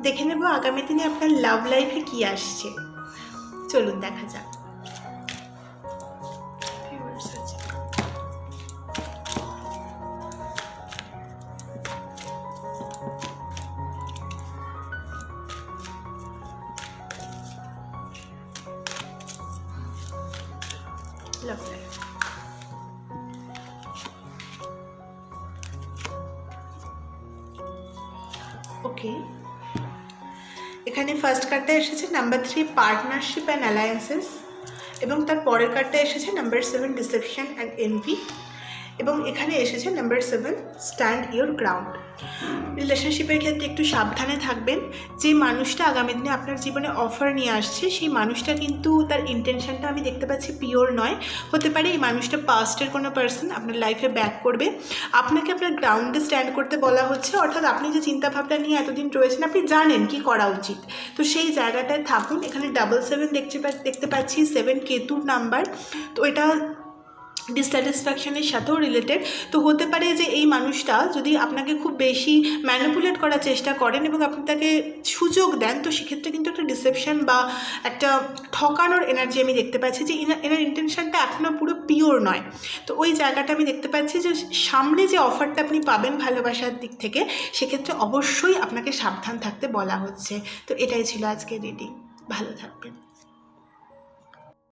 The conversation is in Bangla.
দেখে নেব আগামী দিনে আপনার লাভ লাইফে কি আসছে। চলুন দেখা যাক। লাভ লাইফ, ওকে। এখানে ফার্স্ট কার্ডটা এসেছে নাম্বার 3 পার্টনারশিপ অ্যান্ড অ্যালায়েন্সেস, এবং তার পরের কার্ডটা এসেছে নাম্বার 7 ডিসেপশন অ্যান্ড এনভি, এবং এখানে এসেছে নাম্বার 7 স্ট্যান্ড ইওর গ্রাউন্ড। রিলেশনশিপের ক্ষেত্রে একটু সাবধানে থাকবেন। যে মানুষটা আগামী দিনে আপনার জীবনে অফার নিয়ে আসছে সেই মানুষটা কিন্তু তার ইন্টেনশনটা আমি দেখতে পাচ্ছি পিওর নয়। হতে পারে এই মানুষটা পাস্টের কোনো পার্সন আপনার লাইফে ব্যাক করবে। আপনাকে আপনার গ্রাউন্ডে স্ট্যান্ড করতে বলা হচ্ছে, অর্থাৎ আপনি যে চিন্তাভাবনা নিয়ে এতদিন রয়েছেন আপনি জানেন কি করা উচিত, তো সেই জায়গাটায় থাকুন। এখানে 7 দেখতে পাচ্ছি, 7 কেতুর নাম্বার, তো এটা ডিসস্যাটিসফ্যাকশনের সাথেও রিলেটেড। তো হতে পারে যে এই মানুষটা যদি আপনাকে খুব বেশি ম্যানিপুলেট করার চেষ্টা করেন এবং আপনি তাকে সুযোগ দেন, তো সেক্ষেত্রে কিন্তু একটা ডিসেপশন বা একটা ঠকানোর এনার্জি আমি দেখতে পাচ্ছি, যে এনার ইন্টেনশনটা এখনও পুরো পিওর নয়। তো ওই জায়গাটা আমি দেখতে পাচ্ছি যে সামনে যে অফারটা আপনি পাবেন ভালোবাসার দিক থেকে, সেক্ষেত্রে অবশ্যই আপনাকে সাবধান থাকতে বলা হচ্ছে। তো এটাই ছিল আজকের রিডিং। ভালো থাকবেন।